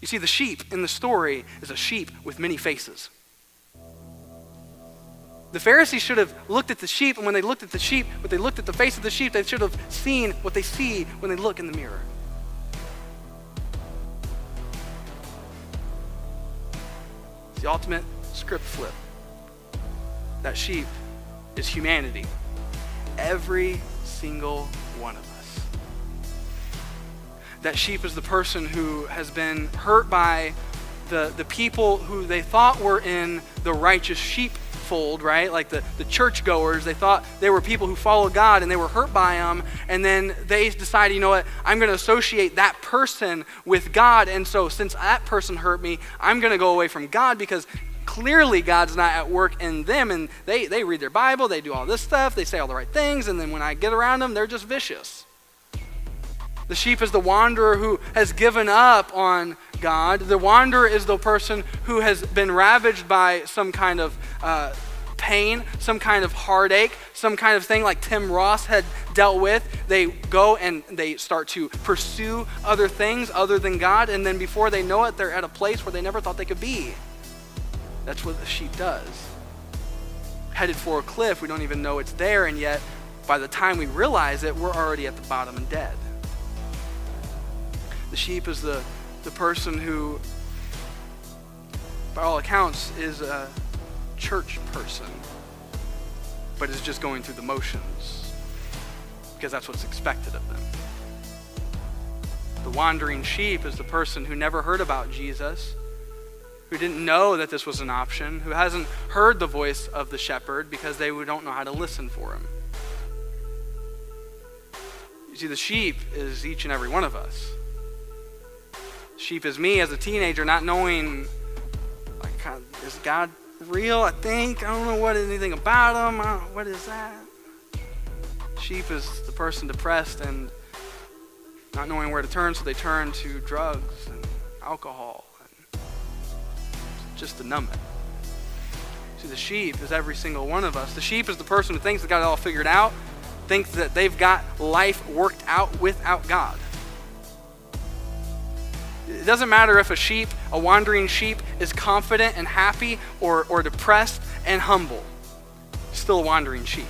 You see, the sheep in the story is a sheep with many faces. The Pharisees should have looked at the sheep, and when they looked at the sheep, when they looked at the face of the sheep, they should have seen what they see when they look in the mirror. It's the ultimate script flip. That sheep is humanity. Every single one of us. That sheep is the person who has been hurt by the people who they thought were in the righteous sheepfold, right? Like the churchgoers. They thought they were people who followed God, and they were hurt by him. And then they decided, you know what, I'm going to associate that person with God. And so since that person hurt me, I'm going to go away from God, because clearly God's not at work in them. And they read their Bible, they do all this stuff, they say all the right things, and then when I get around them, they're just vicious. The sheep is the wanderer who has given up on God. The wanderer is the person who has been ravaged by some kind of pain, some kind of heartache, some kind of thing like Tim Ross had dealt with. They go and they start to pursue other things other than God, and then before they know it, they're at a place where they never thought they could be. That's what the sheep does. Headed for a cliff, we don't even know it's there, and yet by the time we realize it, we're already at the bottom and dead. The sheep is the person who, by all accounts, is a church person, but is just going through the motions because that's what's expected of them. The wandering sheep is the person who never heard about Jesus, who didn't know that this was an option, who hasn't heard the voice of the shepherd because they don't know how to listen for him. You see, the sheep is each and every one of us. Sheep is me as a teenager, not knowing, like, is God real? I don't know anything about him. What is that? Sheep is the person depressed and not knowing where to turn, so they turn to drugs and alcohol and just to numb it. See, the sheep is every single one of us. The sheep is the person who thinks they got it all figured out, thinks that they've got life worked out without God. It doesn't matter if a wandering sheep, is confident and happy or depressed and humble. Still a wandering sheep.